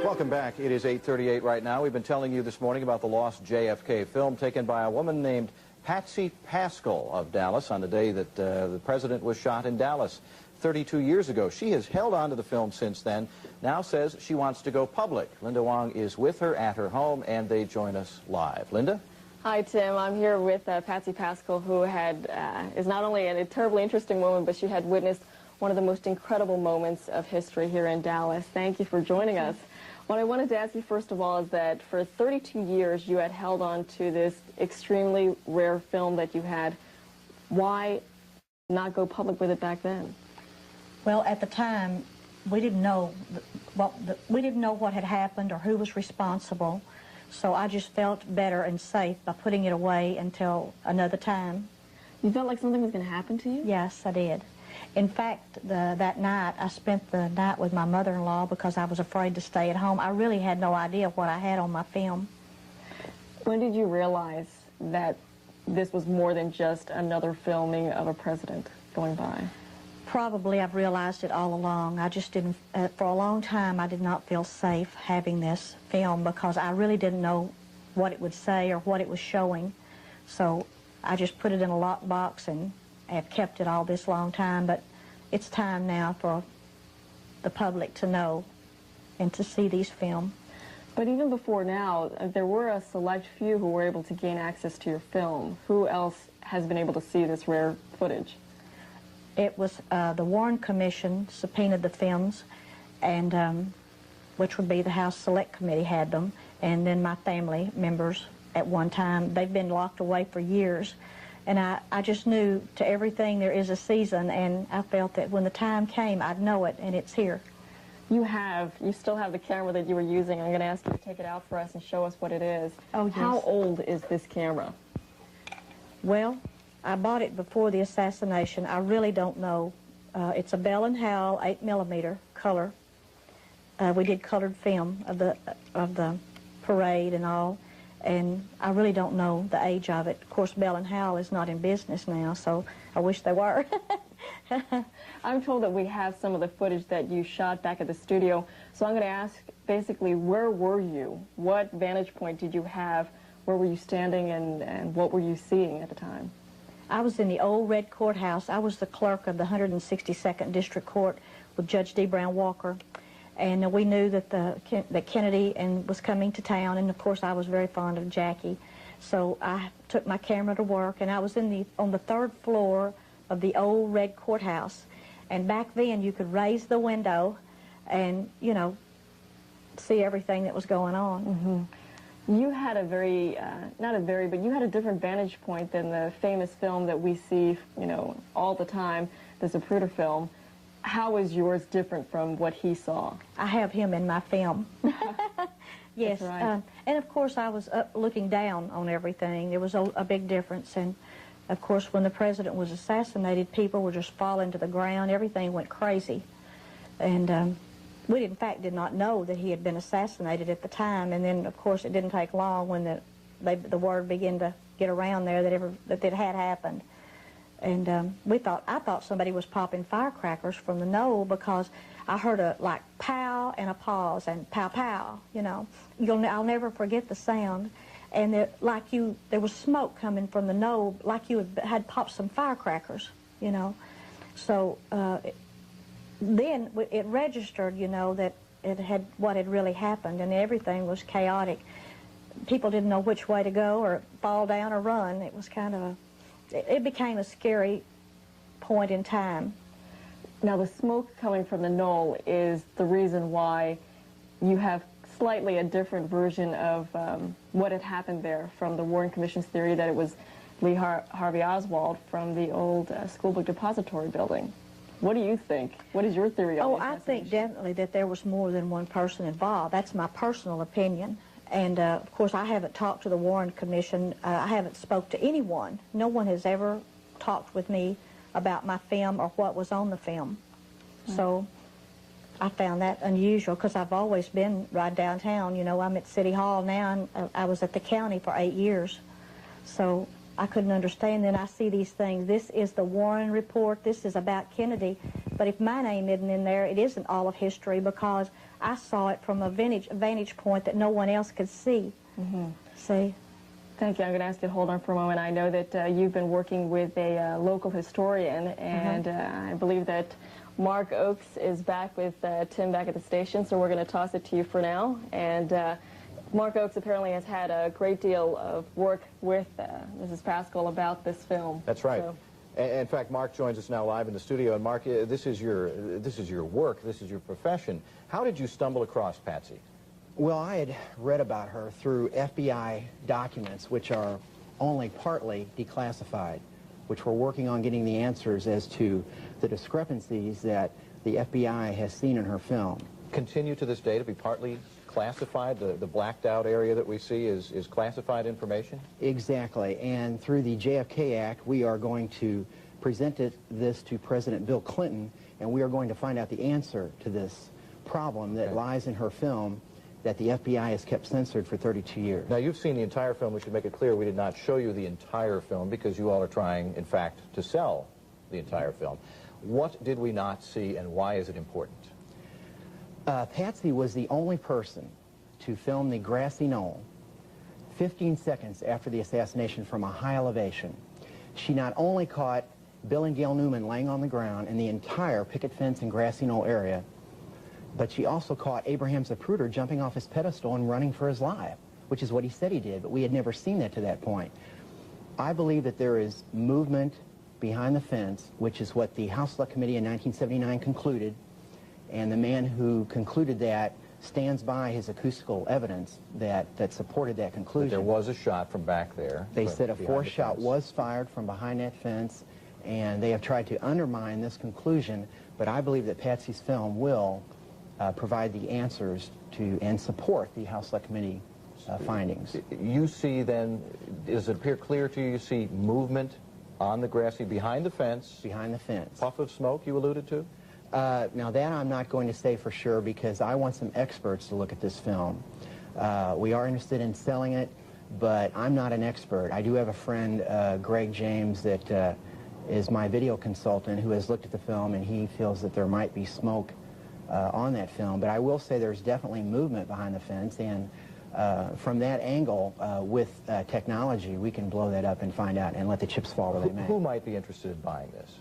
Welcome back. It is 8:38 right now. We've been telling you this morning about the lost JFK film taken by a woman named Patsy Paschall of Dallas on the day that the president was shot in Dallas 32 years ago. She has held on to the film since then, now says she wants to go public. Linda Wong is with her at her home, and they join us live. Linda? Hi, Tim. I'm here with Patsy Paschall, who is not only a terribly interesting woman, but she had witnessed one of the most incredible moments of history here in Dallas. Thank you for joining us. What I wanted to ask you, first of all, is that for 32 years you had held on to this extremely rare film that you had. Why not go public with it back then? Well, at the time, we didn't know what had happened or who was responsible, so I just felt better and safe by putting it away until another time. You felt like something was going to happen to you? Yes, I did. In fact, that night, I spent the night with my mother-in-law because I was afraid to stay at home. I really had no idea what I had on my film. When did you realize that this was more than just another filming of a president going by? Probably I've realized it all along. I just didn't, for a long time, I did not feel safe having this film because I really didn't know what it would say or what it was showing. So I just put it in a lockbox and have kept it all this long time, but it's time now for the public to know and to see these films. But even before now, there were a select few who were able to gain access to your film. Who else has been able to see this rare footage? It was the Warren Commission subpoenaed the films, and which would be the House Select Committee had them, and then my family members at one time. They've been locked away for years. And I just knew to everything there is a season, and I felt that when the time came, I'd know it, and it's here. You still have the camera that you were using. I'm going to ask you to take it out for us and show us what it is. Oh, yes. How old is this camera? Well, I bought it before the assassination. I really don't know. It's a Bell & Howell 8mm color. We did colored film of the parade and all. And I really don't know the age of it. Of course, Bell & Howell is not in business now, so I wish they were. I'm told that we have some of the footage that you shot back at the studio, so I'm going to ask, basically, where were you? What vantage point did you have? Where were you standing, and what were you seeing at the time? I was in the old red courthouse. I was the clerk of the 162nd District Court with Judge D. Brown Walker. And we knew that that Kennedy was coming to town, and of course I was very fond of Jackie. So I took my camera to work, and I was on the third floor of the old red courthouse. And back then you could raise the window and, you know, see everything that was going on. Mm-hmm. You had but you had a different vantage point than the famous film that we see, you know, all the time, the Zapruder film. How is yours different from what he saw? I have him in my film. Yes, right. And of course I was looking down on everything. There was a big difference, and of course when the president was assassinated, people were just falling to the ground. Everything went crazy, and we in fact did not know that he had been assassinated at the time. And then of course it didn't take long when the word began to get around there that it had happened. And I thought somebody was popping firecrackers from the knoll because I heard a like pow and a pause and pow pow, you know. I'll never forget the sound. And there was smoke coming from the knoll like you had popped some firecrackers, you know. So then it registered, you know, that what had really happened, and everything was chaotic. People didn't know which way to go or fall down or run. It was kind of it became a scary point in time. Now, the smoke coming from the knoll is the reason why you have slightly a different version of what had happened there from the Warren Commission's theory that it was Lee Harvey Oswald from the old school book depository building. What do you think? What is your theory on the assassination? I think definitely that there was more than one person involved. That's my personal opinion. And, of course, I haven't talked to the Warren Commission. I haven't spoke to anyone. No one has ever talked with me about my film or what was on the film. So I found that unusual because I've always been right downtown. You know, I'm at City Hall now, and I was at the county for 8 years. So I couldn't understand. Then I see these things. This is the Warren report. This is about Kennedy. But if my name isn't in there, it isn't all of history because I saw it from a vantage point that no one else could see. See? Thank you. I'm going to ask you to hold on for a moment. I know that you've been working with a local historian, and I believe that Mark Oakes is back with Tim back at the station, so we're going to toss it to you for now. And Mark Oakes apparently has had a great deal of work with Mrs. Paschall about this film. That's right. So. In fact, Mark joins us now live in the studio. And Mark, this is your work, this is your profession. How did you stumble across Patsy? Well, I had read about her through FBI documents, which are only partly declassified, which we're working on getting the answers as to the discrepancies that the FBI has seen in her film. Continue to this day to be partly classified? The blacked out area that we see is classified information? Exactly. And through the JFK Act, we are going to present this to President Bill Clinton, and we are going to find out the answer to this problem that lies in her film that the FBI has kept censored for 32 years. Now, you've seen the entire film. We should make it clear we did not show you the entire film because you all are trying, in fact, to sell the entire film. What did we not see, and why is it important? Patsy was the only person to film the grassy knoll 15 seconds after the assassination from a high elevation. She not only caught Bill and Gail Newman laying on the ground in the entire picket fence and grassy knoll area, but she also caught Abraham Zapruder jumping off his pedestal and running for his life, which is what he said he did, but we had never seen that to that point. I believe that there is movement behind the fence, which is what the House Select Committee in 1979 concluded, and the man who concluded that stands by his acoustical evidence that supported that conclusion. But there was a shot from back there. They said a fourth shot was fired from behind that fence, and they have tried to undermine this conclusion, but I believe that Patsy's film will provide the answers to and support the House Select Committee findings. You see then, does it appear clear to you, you see movement on the grassy behind the fence? Behind the fence. Puff of smoke you alluded to? Now that I'm not going to say for sure because I want some experts to look at this film. We are interested in selling it, but I'm not an expert. I do have a friend, Greg James, that is my video consultant who has looked at the film, and he feels that there might be smoke on that film. But I will say there's definitely movement behind the fence, and from that angle, with technology, we can blow that up and find out and let the chips fall where they may. Who might be interested in buying this?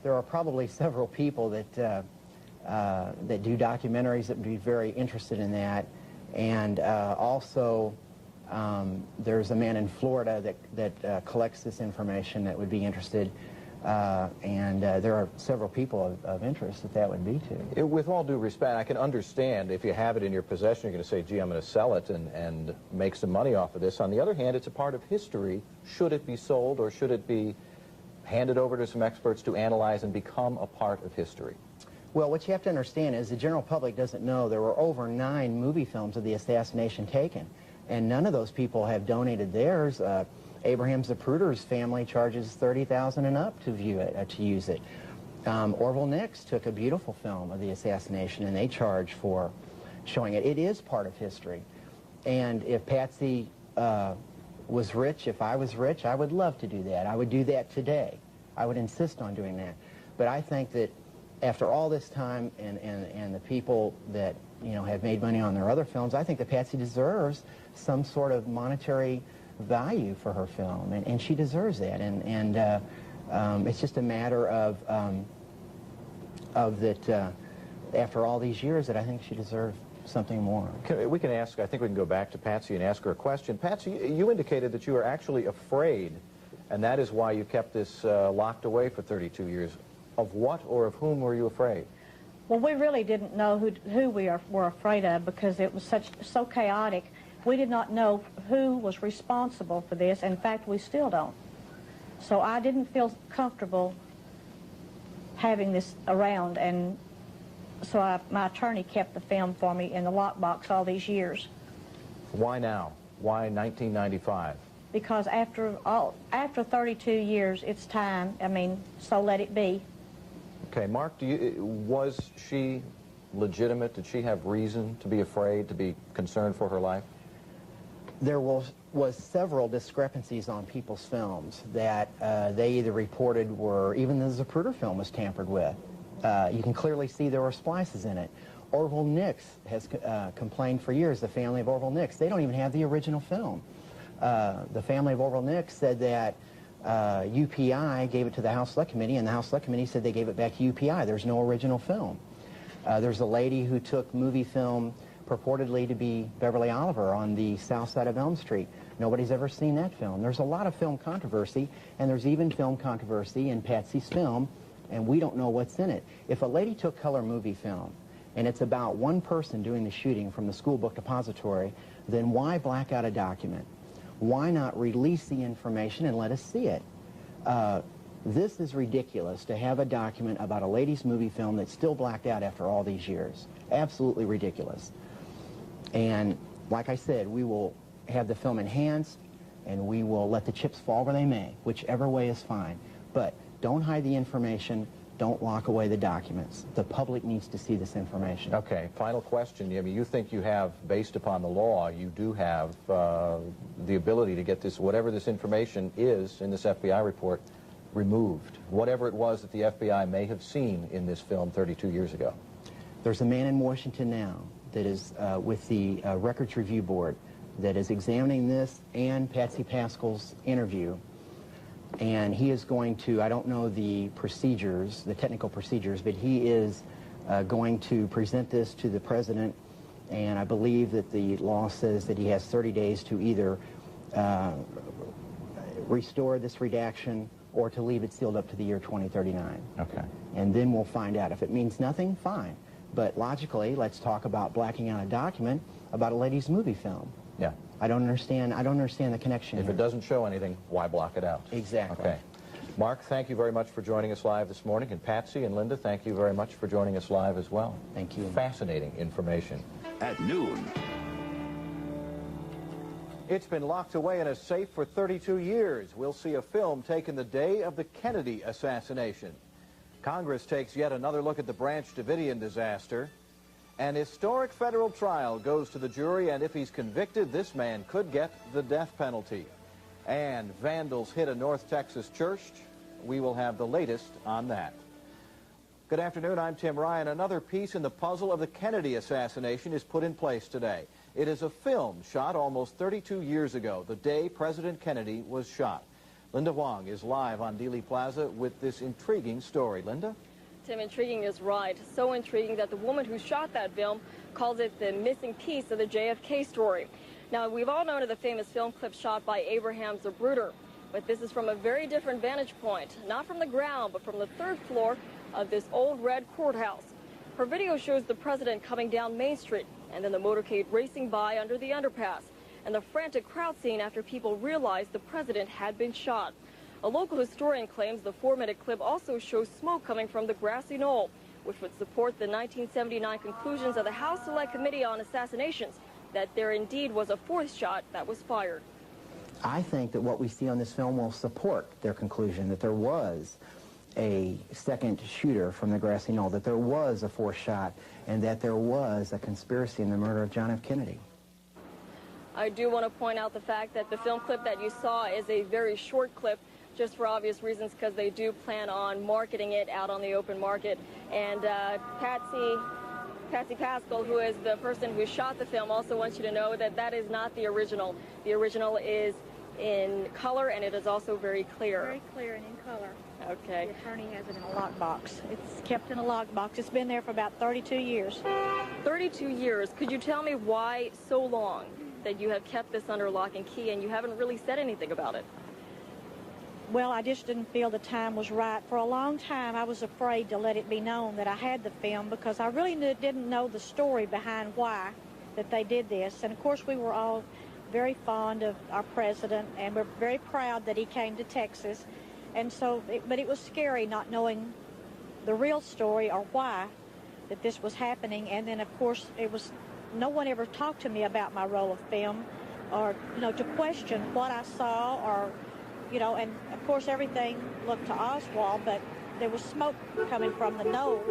There are probably several people that do documentaries that would be very interested in that, and also there's a man in Florida that collects this information that would be interested, and there are several people of interest that would be to. With all due respect, I can understand if you have it in your possession, you're going to say, gee, I'm going to sell it and make some money off of this. On the other hand, it's a part of history. Should it be sold, or should it be handed over to some experts to analyze and become a part of history? Well, what you have to understand is the general public doesn't know there were over 9 movie films of the assassination taken, and none of those people have donated theirs. Abraham Zapruder's family charges $30,000 and up to view it, to use it. Orville Nix took a beautiful film of the assassination, and they charge for showing it. It is part of history, and if Patsy was rich, if I was rich, I would love to do that. I would do that today. I would insist on doing that. But I think that after all this time and the people that, you know, have made money on their other films, I think that Patsy deserves some sort of monetary value for her film, and she deserves that. And it's just a matter of that after all these years that I think she deserves something more. We can ask, I think we can go back to Patsy and ask her a question. Patsy, you indicated that you were actually afraid, and that is why you kept this locked away for 32 years. Of what or of whom were you afraid? Well, we really didn't know who we were afraid of because it was so chaotic. We did not know who was responsible for this. In fact, we still don't. So I didn't feel comfortable having this around, and so my attorney kept the film for me in the lockbox all these years. Why now? Why 1995? Because after 32 years, it's time. I mean, so let it be. Okay, Mark, was she legitimate? Did she have reason to be afraid, to be concerned for her life? There was several discrepancies on people's films that they either reported were, even the Zapruder film was tampered with. You can clearly see there were splices in it. Orville Nix has complained for years, the family of Orville Nix. They don't even have the original film. The family of Orville Nix said that UPI gave it to the House Select Committee, and the House Select Committee said they gave it back to UPI. There's no original film. There's a lady who took movie film purportedly to be Beverly Oliver on the south side of Elm Street. Nobody's ever seen that film. There's a lot of film controversy, and there's even film controversy in Patsy's film, and we don't know what's in it. If a lady took color movie film, and it's about one person doing the shooting from the school book depository, then why black out a document? Why not release the information and let us see it? This is ridiculous to have a document about a lady's movie film that's still blacked out after all these years. Absolutely ridiculous. And like I said, we will have the film enhanced, and we will let the chips fall where they may. Whichever way is fine. But don't hide the information. Don't lock away the documents. The public needs to see this information. Okay, final question. I mean, you think you have, based upon the law, you do have the ability to get this, whatever this information is in this FBI report, removed. Whatever it was that the FBI may have seen in this film 32 years ago. There's a man in Washington now that is with the Records Review Board that is examining this and Patsy Paschall's interview. And he is going to, I don't know the procedures, the technical procedures, but he is going to present this to the president, and I believe that the law says that he has 30 days to either restore this redaction or to leave it sealed up to the year 2039. Okay. And then we'll find out. If it means nothing, fine. But logically, let's talk about blacking out a document about a lady's movie film. Yeah. I don't understand the connection If here. it doesn't show anything, why block it out? Exactly. Okay. Mark, thank you very much for joining us live this morning. And Patsy and Linda, thank you very much for joining us live as well. Thank you. Fascinating information. At noon. It's been locked away in a safe for 32 years. We'll see a film taken the day of the Kennedy assassination. Congress takes yet another look at the Branch Davidian disaster. An historic federal trial goes to the jury, and if he's convicted, this man could get the death penalty. And vandals hit a North Texas church. We will have the latest on that. Good afternoon, I'm Tim Ryan. Another piece in the puzzle of the Kennedy assassination is put in place today. It is a film shot almost 32 years ago, the day President Kennedy was shot. Linda Wong is live on Dealey Plaza with this intriguing story. Linda? Tim, intriguing is right. So intriguing that the woman who shot that film calls it the missing piece of the JFK story. Now, we've all known of the famous film clip shot by Abraham Zapruder, but this is from a very different vantage point, not from the ground, but from the third floor of this old red courthouse. Her video shows the president coming down Main Street and then the motorcade racing by under the underpass, and the frantic crowd scene after people realized the president had been shot. A local historian claims the 4-minute clip also shows smoke coming from the grassy knoll, which would support the 1979 conclusions of the House Select Committee on Assassinations, that there indeed was a fourth shot that was fired. I think that what we see on this film will support their conclusion that there was a second shooter from the grassy knoll, that there was a fourth shot, and that there was a conspiracy in the murder of John F. Kennedy. I do want to point out the fact that the film clip that you saw is a very short clip, just for obvious reasons, because they do plan on marketing it out on the open market. And Patsy Paschall, who is the person who shot the film, also wants you to know that that is not the original. The original is in color, and it is also very clear. Very clear and in color. Okay. The attorney has it in a lockbox. It's kept in a lockbox. It's been there for about 32 years. 32 years. Could you tell me why so long that you have kept this under lock and key and you haven't really said anything about it? Well, I just didn't feel the time was right. For a long time, I was afraid to let it be known that I had the film because I really didn't know the story behind why that they did this. And, of course, we were all very fond of our president, and we're very proud that he came to Texas. And so, but it was scary not knowing the real story or why that this was happening. And then, of course, no one ever talked to me about my roll of film or, to question what I saw or, and of course everything looked to Oswald, but there was smoke coming from the knoll.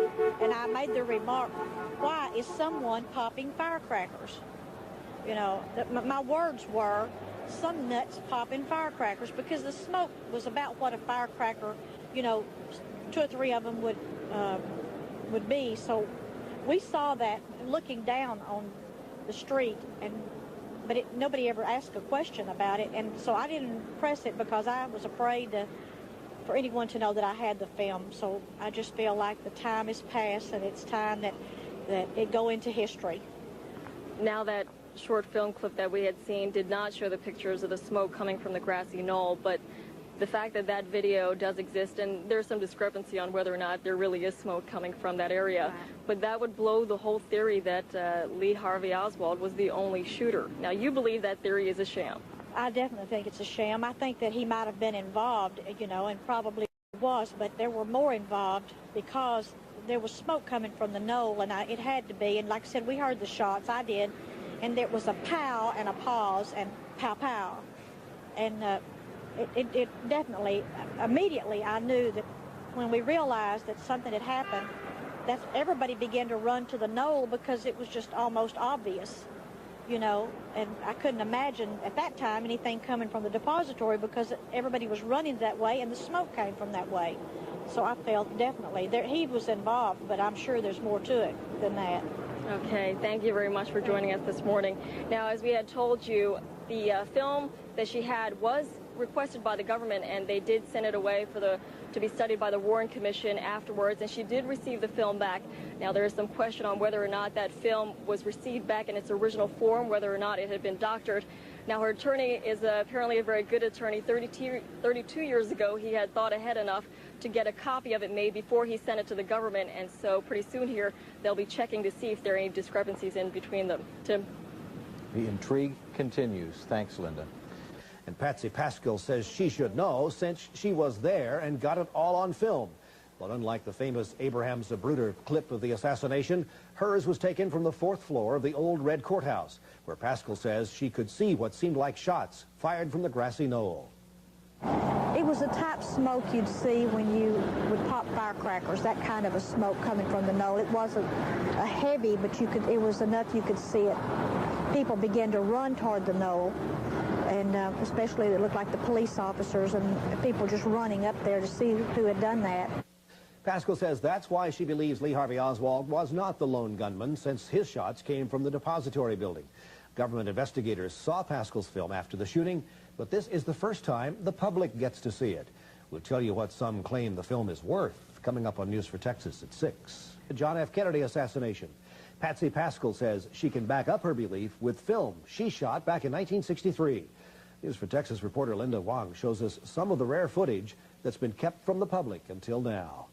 And I made the remark, why is someone popping firecrackers? My words were, some nuts popping firecrackers, because the smoke was about what a firecracker, 2 or 3 of them would be. So we saw that looking down on the street, but nobody ever asked a question about it, and so I didn't press it because I was afraid for anyone to know that I had the film. So I just feel like the time has passed, and it's time that it go into history. Now, that short film clip that we had seen did not show the pictures of the smoke coming from the grassy knoll, but the fact that that video does exist, and there's some discrepancy on whether or not there really is smoke coming from that area, right, but that would blow the whole theory that Lee Harvey Oswald was the only shooter. Now, you believe that theory is a sham? I definitely think it's a sham. I think that he might have been involved, you know, and probably was, but there were more involved because there was smoke coming from the knoll, and it had to be. And like I said, we heard the shots. I did, and there was a pow and a pause and pow pow, and it definitely, immediately, I knew that when we realized that something had happened, that everybody began to run to the knoll because it was just almost obvious, you know, and I couldn't imagine at that time anything coming from the depository because everybody was running that way and the smoke came from that way. So I felt definitely he was involved, but I'm sure there's more to it than that. Okay, thank you very much for joining us this morning. Now, as we had told you, the film that she had was requested by the government, and they did send it away to be studied by the Warren Commission afterwards, and she did receive the film back. Now, there is some question on whether or not that film was received back in its original form, whether or not it had been doctored. Now, her attorney is apparently a very good attorney. 32 years ago, he had thought ahead enough to get a copy of it made before he sent it to the government, and so pretty soon here, they'll be checking to see if there are any discrepancies in between them. Tim? The intrigue continues. Thanks, Linda. And Patsy Paschall says she should know since she was there and got it all on film. But unlike the famous Abraham Zapruder clip of the assassination, hers was taken from the 4th floor of the old Red Courthouse, where Paschall says she could see what seemed like shots fired from the grassy knoll. It was the type of smoke you'd see when you would pop firecrackers, that kind of a smoke coming from the knoll. It wasn't a heavy, but it was enough you could see it. People began to run toward the knoll, and especially it looked like the police officers and people just running up there to see who had done that. Paschall says that's why she believes Lee Harvey Oswald was not the lone gunman, since his shots came from the depository building. Government investigators saw Paschall's film after the shooting, but this is the first time the public gets to see it. We'll tell you what some claim the film is worth coming up on News for Texas at 6. The John F. Kennedy assassination. Patsy Paschall says she can back up her belief with film she shot back in 1963. News for Texas reporter Linda Wong shows us some of the rare footage that's been kept from the public until now.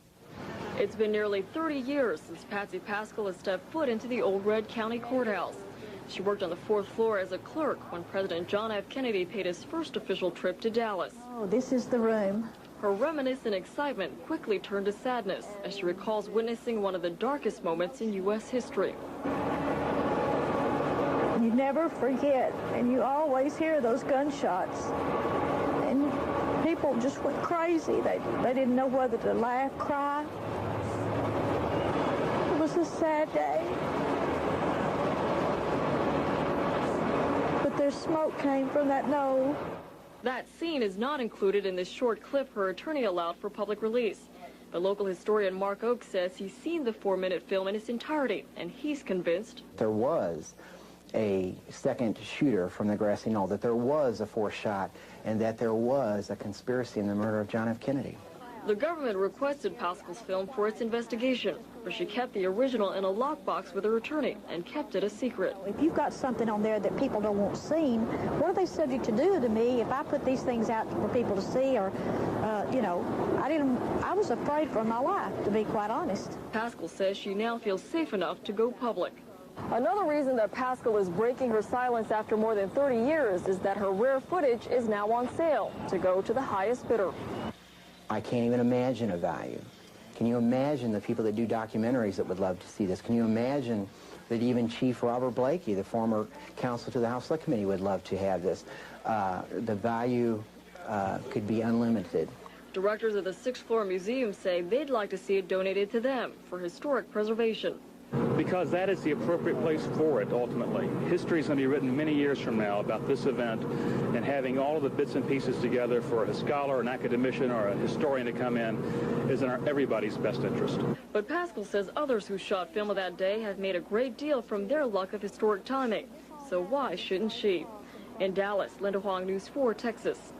It's been nearly 30 years since Patsy Paschall has stepped foot into the old Red County Courthouse. She worked on the 4th floor as a clerk when President John F. Kennedy paid his first official trip to Dallas. Oh, this is the room. Her reminiscent excitement quickly turned to sadness as she recalls witnessing one of the darkest moments in U.S. history. You never forget, and you always hear those gunshots. And people just went crazy. They didn't know whether to laugh, cry. It was a sad day. But their smoke came from that knoll. That scene is not included in this short clip her attorney allowed for public release. But local historian Mark Oak says he's seen the 4-minute film in its entirety, and he's convinced There was a second shooter from the grassy knoll, that there was a 4th shot, and that there was a conspiracy in the murder of John F. Kennedy. the government requested Paschall's film for its investigation, but she kept the original in a lockbox with her attorney and kept it a secret. If you've got something on there that people don't want seen, what are they subject to do to me if I put these things out for people to see? Or, you know, I was afraid for my life, to be quite honest. Paschall says she now feels safe enough to go public. Another reason that Paschall is breaking her silence after more than 30 years is that her rare footage is now on sale to go to the highest bidder. I can't even imagine a value. Can you imagine the people that do documentaries that would love to see this? Can you imagine that even Chief Robert Blakey, the former counsel to the House Select Committee, would love to have this? The value could be unlimited. Directors of the 6th Floor Museum say they'd like to see it donated to them for historic preservation. Because that is the appropriate place for it, ultimately. History is going to be written many years from now about this event, and having all of the bits and pieces together for a scholar, an academician, or a historian to come in is in everybody's best interest. But Paschall says others who shot film of that day have made a great deal from their luck of historic timing. So why shouldn't she? In Dallas, Linda Huang, News 4, Texas.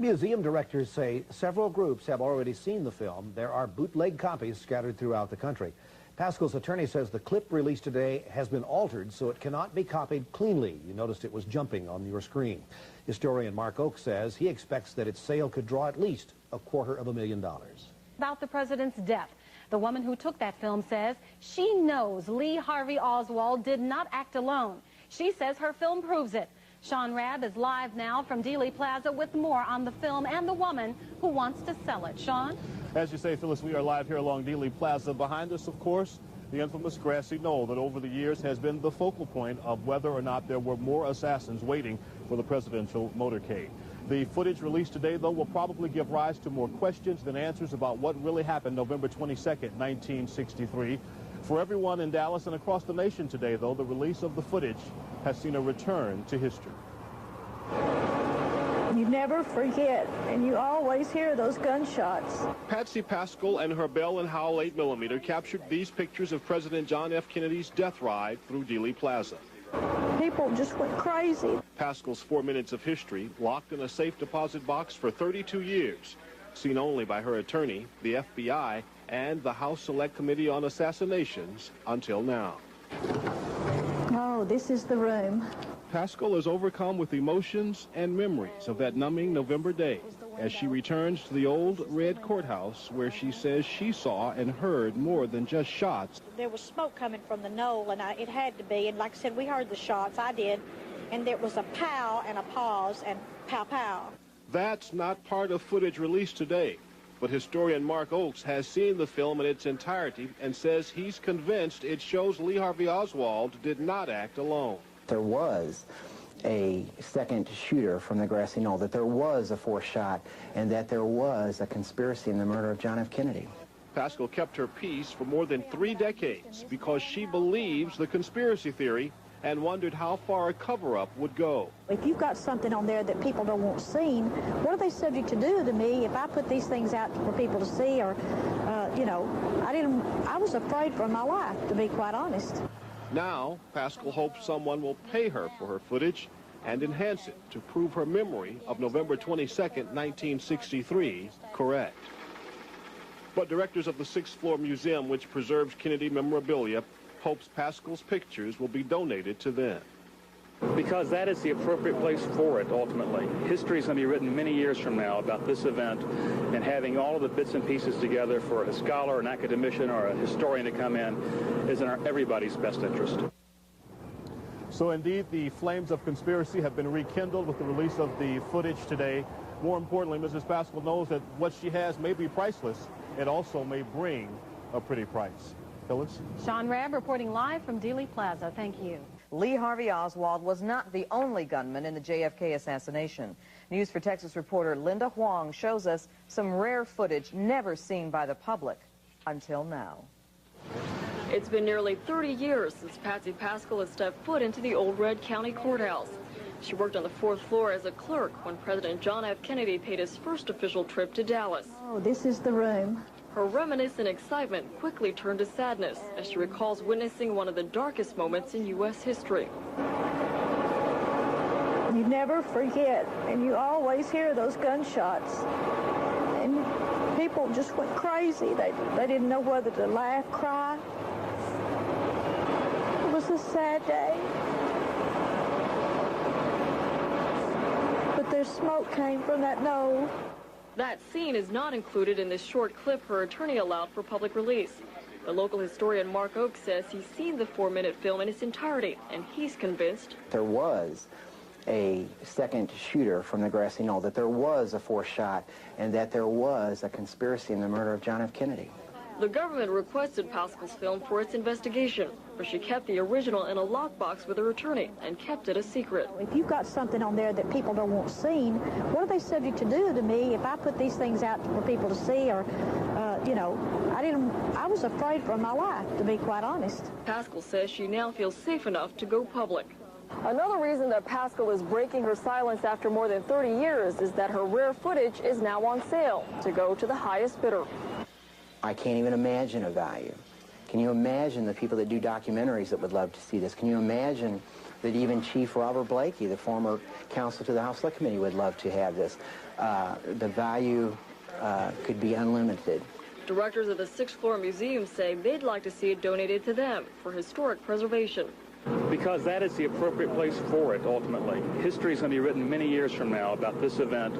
Museum directors say several groups have already seen the film. There are bootleg copies scattered throughout the country. Paschall's attorney says the clip released today has been altered so it cannot be copied cleanly. You noticed it was jumping on your screen. Historian Mark Oak says he expects that its sale could draw at least $250,000. About the president's death, the woman who took that film says she knows Lee Harvey Oswald did not act alone. She says her film proves it. Sean Rabb is live now from Dealey Plaza with more on the film and the woman who wants to sell it. Sean? As you say, Phyllis, we are live here along Dealey Plaza. Behind us, of course, the infamous grassy knoll that over the years has been the focal point of whether or not there were more assassins waiting for the presidential motorcade. The footage released today, though, will probably give rise to more questions than answers about what really happened November 22nd, 1963. For everyone in Dallas and across the nation today, though, the release of the footage has seen a return to history. You never forget, and you always hear those gunshots. Patsy Paschall and her Bell & Howell 8mm captured these pictures of President John F. Kennedy's death ride through Dealey Plaza. People just went crazy. Paschall's 4 minutes of history, locked in a safe deposit box for 32 years, seen only by her attorney, the FBI, and the House Select Committee on Assassinations until now. Oh, this is the room. Paschall is overcome with emotions and memories of that numbing November day as she returns to the old red courthouse where she says she saw and heard more than just shots. There was smoke coming from the knoll, and it had to be, and like I said, we heard the shots, I did, and there was a pow and a pause and pow pow. That's not part of footage released today, but historian Mark Oakes has seen the film in its entirety and says he's convinced it shows Lee Harvey Oswald did not act alone. There was a second shooter from the grassy knoll, that there was a fourth shot, and that there was a conspiracy in the murder of John F. Kennedy. Paschall kept her peace for more than 3 decades because she believes the conspiracy theory and wondered how far a cover-up would go. If you've got something on there that people don't want seen, what are they subject to do to me if I put these things out for people to see? Or, I was afraid for my life, to be quite honest. Now, Paschall hopes someone will pay her for her footage and enhance it to prove her memory of November 22nd, 1963, correct. But directors of the 6th floor museum, which preserves Kennedy memorabilia, hopes Paschall's pictures will be donated to them. Because that is the appropriate place for it, ultimately. History is going to be written many years from now about this event, and having all of the bits and pieces together for a scholar, an academician, or a historian to come in is in everybody's best interest. So indeed, the flames of conspiracy have been rekindled with the release of the footage today. More importantly, Mrs. Paschall knows that what she has may be priceless. It also may bring a pretty price. Phyllis? Sean Rabb reporting live from Dealey Plaza. Thank you. Lee Harvey Oswald was not the only gunman in the JFK assassination. News for Texas reporter Linda Huang shows us some rare footage never seen by the public until now. It's been nearly 30 years since Patsy Paschall has stepped foot into the old Red County Courthouse. She worked on the 4th floor as a clerk when President John F. Kennedy paid his first official trip to Dallas. Oh, this is the room. Her reminiscent excitement quickly turned to sadness as she recalls witnessing one of the darkest moments in U.S. history. You never forget, and you always hear those gunshots. And people just went crazy. They didn't know whether to laugh, cry. It was a sad day. But there's smoke came from that knoll. That scene is not included in this short clip her attorney allowed for public release. The local historian Mark Oakes says he's seen the 4-minute film in its entirety, and he's convinced There was a second shooter from the grassy knoll, that there was a fourth shot, and that there was a conspiracy in the murder of John F. Kennedy. the government requested Paschall's film for its investigation, but she kept the original in a lockbox with her attorney and kept it a secret. If you've got something on there that people don't want seen, what are they subject to do to me if I put these things out for people to see? Or, you know, I was afraid for my life, to be quite honest. Paschall says she now feels safe enough to go public. Another reason that Paschall is breaking her silence after more than 30 years is that her rare footage is now on sale to go to the highest bidder. I can't even imagine a value. Can you imagine the people that do documentaries that would love to see this? Can you imagine that even Chief Robert Blakey, the former counsel to the House Select Committee, would love to have this? The value could be unlimited. Directors of the 6th floor museum say they'd like to see it donated to them for historic preservation. Because that is the appropriate place for it, ultimately. History is going to be written many years from now about this event,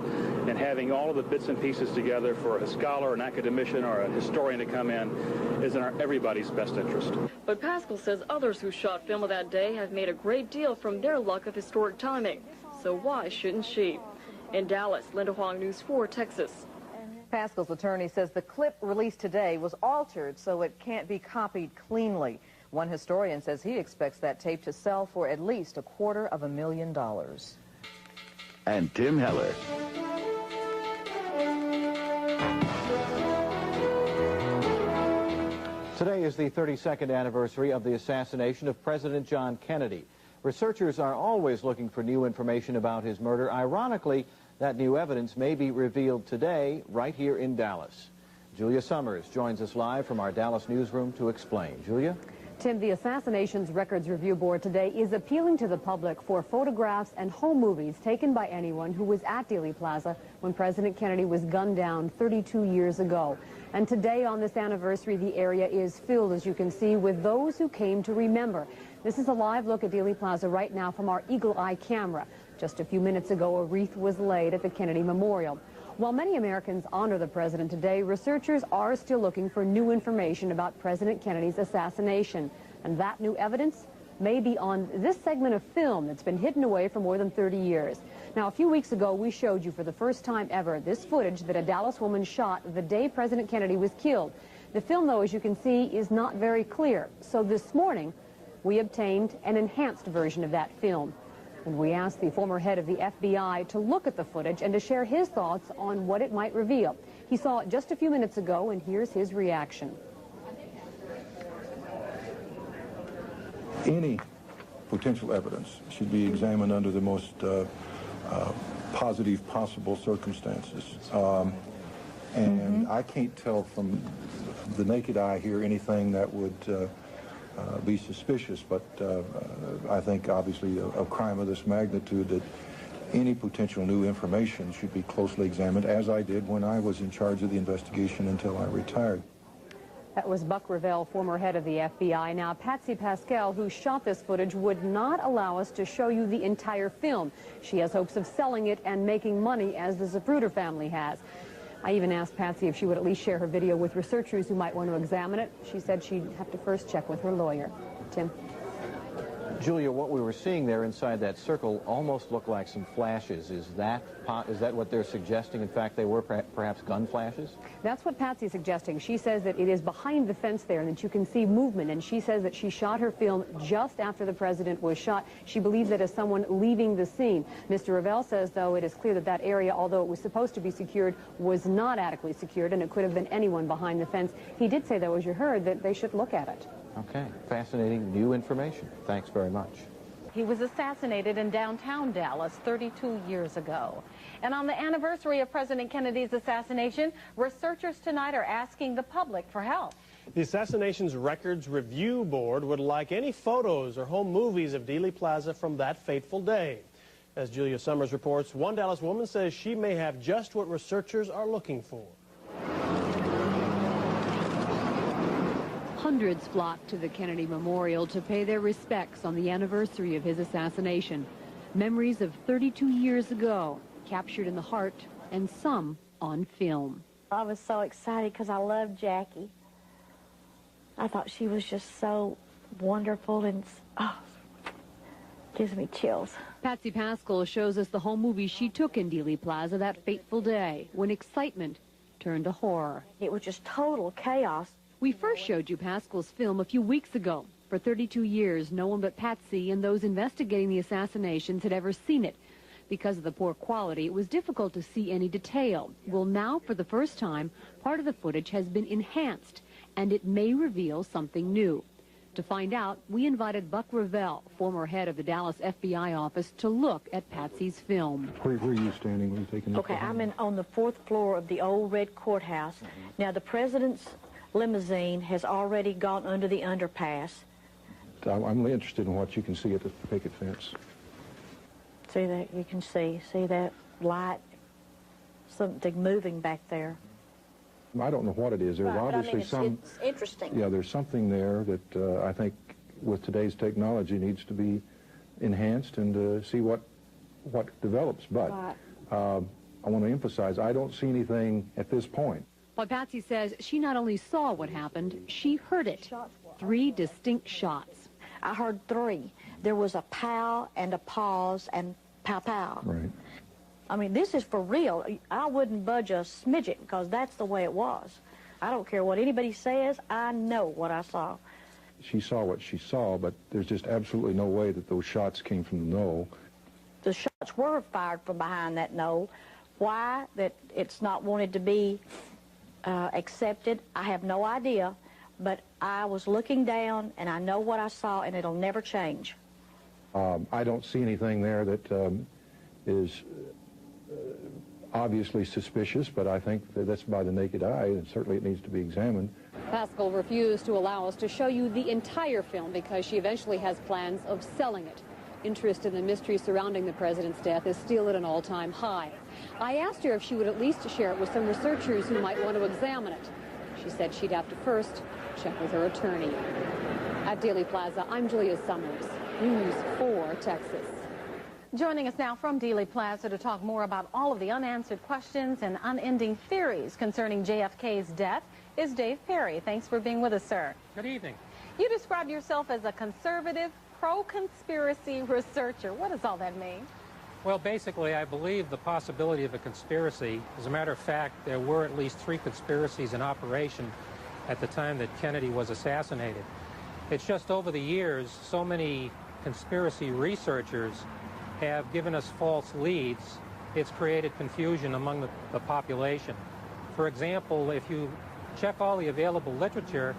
and having all of the bits and pieces together for a scholar, an academician, or a historian to come in is in everybody's best interest. But Paschall says others who shot film of that day have made a great deal from their luck of historic timing. So why shouldn't she? In Dallas, Linda Huang, News 4, Texas. Paschall's attorney says the clip released today was altered so it can't be copied cleanly. One historian says he expects that tape to sell for at least $250,000. And Tim Heller. Today is the 32nd anniversary of the assassination of President John Kennedy. Researchers are always looking for new information about his murder. Ironically, that new evidence may be revealed today right here in Dallas. Julia Summers joins us live from our Dallas newsroom to explain. Julia? Tim, the Assassinations Records Review Board today is appealing to the public for photographs and home movies taken by anyone who was at Dealey Plaza when President Kennedy was gunned down 32 years ago. And today on this anniversary, the area is filled, as you can see, with those who came to remember. This is a live look at Dealey Plaza right now from our Eagle Eye camera. Just a few minutes ago, a wreath was laid at the Kennedy Memorial. While many Americans honor the president today, researchers are still looking for new information about President Kennedy's assassination. And that new evidence may be on this segment of film that's been hidden away for more than 30 years. Now, a few weeks ago, we showed you for the first time ever this footage that a Dallas woman shot the day President Kennedy was killed. The film, though, as you can see, is not very clear. So this morning, we obtained an enhanced version of that film. And we asked the former head of the FBI to look at the footage and to share his thoughts on what it might reveal. He saw it just a few minutes ago, and here's his reaction. Any potential evidence should be examined under the most positive possible circumstances. I can't tell from the naked eye here anything that would be suspicious, but I think obviously a crime of this magnitude, that any potential new information should be closely examined, as I did when I was in charge of the investigation until I retired. That was Buck Revell, former head of the FBI. Now, Patsy Paschall, who shot this footage, would not allow us to show you the entire film. She has hopes of selling it and making money, as the Zapruder family has. I even asked Patsy if she would at least share her video with researchers who might want to examine it. She said she'd have to first check with her lawyer. Tim? Julia, what we were seeing there inside that circle almost looked like some flashes. Is that what they're suggesting? In fact, they were perhaps gun flashes? That's what Patsy's suggesting. She says that it is behind the fence there and that you can see movement. And she says that she shot her film just after the president was shot. She believes that as someone leaving the scene. Mr. Revell says, though, it is clear that that area, although it was supposed to be secured, was not adequately secured, and it could have been anyone behind the fence. He did say, though, as you heard, that they should look at it. Okay, fascinating new information. Thanks very much. He was assassinated in downtown Dallas 32 years ago. And on the anniversary of President Kennedy's assassination, researchers tonight are asking the public for help. The Assassinations Records Review Board would like any photos or home movies of Dealey Plaza from that fateful day. As Julia Summers reports, one Dallas woman says she may have just what researchers are looking for. Hundreds flocked to the Kennedy Memorial to pay their respects on the anniversary of his assassination. Memories of 32 years ago, captured in the heart, and some on film. I was so excited because I loved Jackie. I thought she was just so wonderful and, oh, gives me chills. Patsy Paschall shows us the home movie she took in Dealey Plaza that fateful day, when excitement turned to horror. It was just total chaos. We first showed you Paschall's film a few weeks ago. For 32 years, no one but Patsy and those investigating the assassinations had ever seen it. Because of the poor quality, it was difficult to see any detail. Well, now, for the first time, part of the footage has been enhanced, and it may reveal something new. To find out, we invited Buck Revell, former head of the Dallas FBI office, to look at Patsy's film. Where are you standing when you're taking this? Okay, I'm on the 4th floor of the old red courthouse. Now, the president's limousine has already gone under the underpass. I'm interested in what you can see at the picket fence. See that? You can see that light, something moving back there. I don't know what it is. There's Right, obviously but I mean, it's interesting. Yeah, there's something there that I think with today's technology needs to be enhanced and see what develops. But Right. I want to emphasize, I don't see anything at this point. But Patsy says she not only saw what happened, she heard it. 3 distinct shots. I heard 3. There was a pow and a pause and pow-pow. Right. I mean, this is for real. I wouldn't budge a smidget because that's the way it was. I don't care what anybody says. I know what I saw. She saw what she saw, but there's just absolutely no way that those shots came from the knoll. The shots were fired from behind that knoll. Why that it's not wanted to be accepted, I have no idea. But I was looking down, and I know what I saw, and it'll never change. I don't see anything there that is obviously suspicious, but I think that's by the naked eye, and certainly it needs to be examined. Paschall refused to allow us to show you the entire film because she eventually has plans of selling it. Interest in the mystery surrounding the president's death is still at an all-time high. I asked her if she would at least share it with some researchers who might want to examine it. She said she'd have to first check with her attorney. At Dealey Plaza, I'm Julia Summers, News 4 Texas. Joining us now from Dealey Plaza to talk more about all of the unanswered questions and unending theories concerning JFK's death is Dave Perry. Thanks for being with us, sir. Good evening. You describe yourself as a conservative, pro-conspiracy researcher. What does all that mean? Well, basically, I believe the possibility of a conspiracy. As a matter of fact, there were at least 3 conspiracies in operation at the time that Kennedy was assassinated. It's just over the years, so many conspiracy researchers have given us false leads. It's created confusion among the population. For example, if you check all the available literature,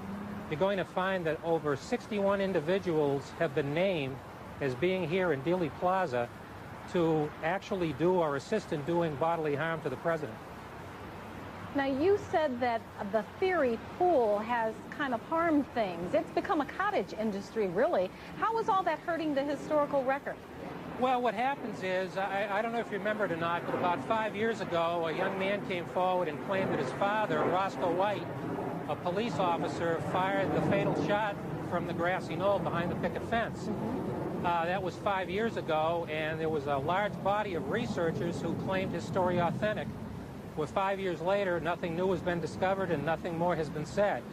you're going to find that over 61 individuals have been named as being here in Dealey Plaza to actually do or assist in doing bodily harm to the president. Now, you said that the theory pool has kind of harmed things. It's become a cottage industry, really. How is all that hurting the historical record? Well, what happens is, I don't know if you remember it or not, but about 5 years ago, a young man came forward and claimed that his father, Roscoe White, a police officer, fired the fatal shot from the grassy knoll behind the picket fence. That was 5 years ago, and there was a large body of researchers who claimed his story authentic. Well, 5 years later, nothing new has been discovered and nothing more has been said.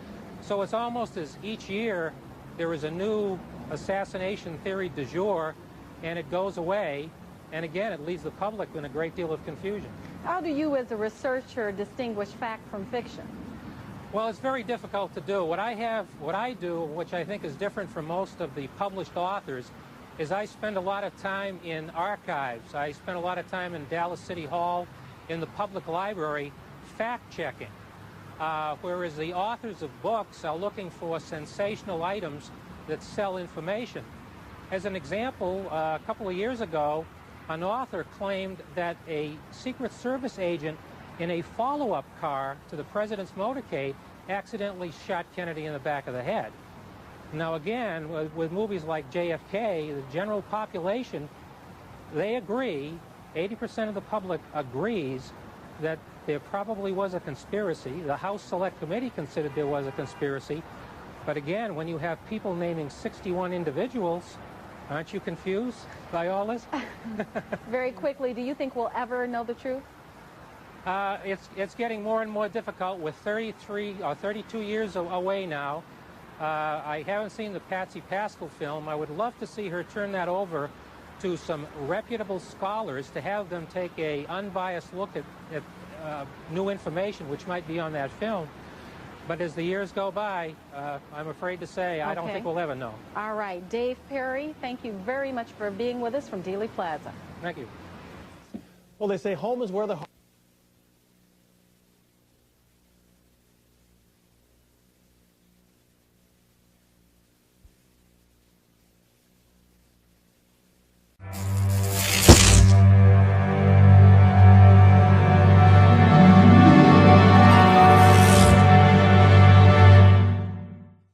So it's almost as each year there is a new assassination theory du jour, and it goes away, and again, it leaves the public in a great deal of confusion. How do you, as a researcher, distinguish fact from fiction? Well, it's very difficult to do. What I do, which I think is different from most of the published authors, is I spend a lot of time in archives. I spend a lot of time in Dallas City Hall, in the public library, fact-checking. Whereas the authors of books are looking for sensational items that sell information. As an example, a couple of years ago, an author claimed that a Secret Service agent in a follow-up car to the president's motorcade accidentally shot Kennedy in the back of the head. Now again, with movies like JFK, the general population, they agree, 80% of the public agrees that there probably was a conspiracy. The House Select Committee considered there was a conspiracy. But again, when you have people naming 61 individuals, aren't you confused by all this? Very quickly, do you think we'll ever know the truth? It's getting more and more difficult. With 33 or 32 years away now. I haven't seen the Patsy Paschall film. I would love to see her turn that over to some reputable scholars to have them take an unbiased look at new information which might be on that film. But as the years go by, I'm afraid to say, I don't think we'll ever know. All right. Dave Perry, thank you very much for being with us from Dealey Plaza. Thank you. Well, they say home is where the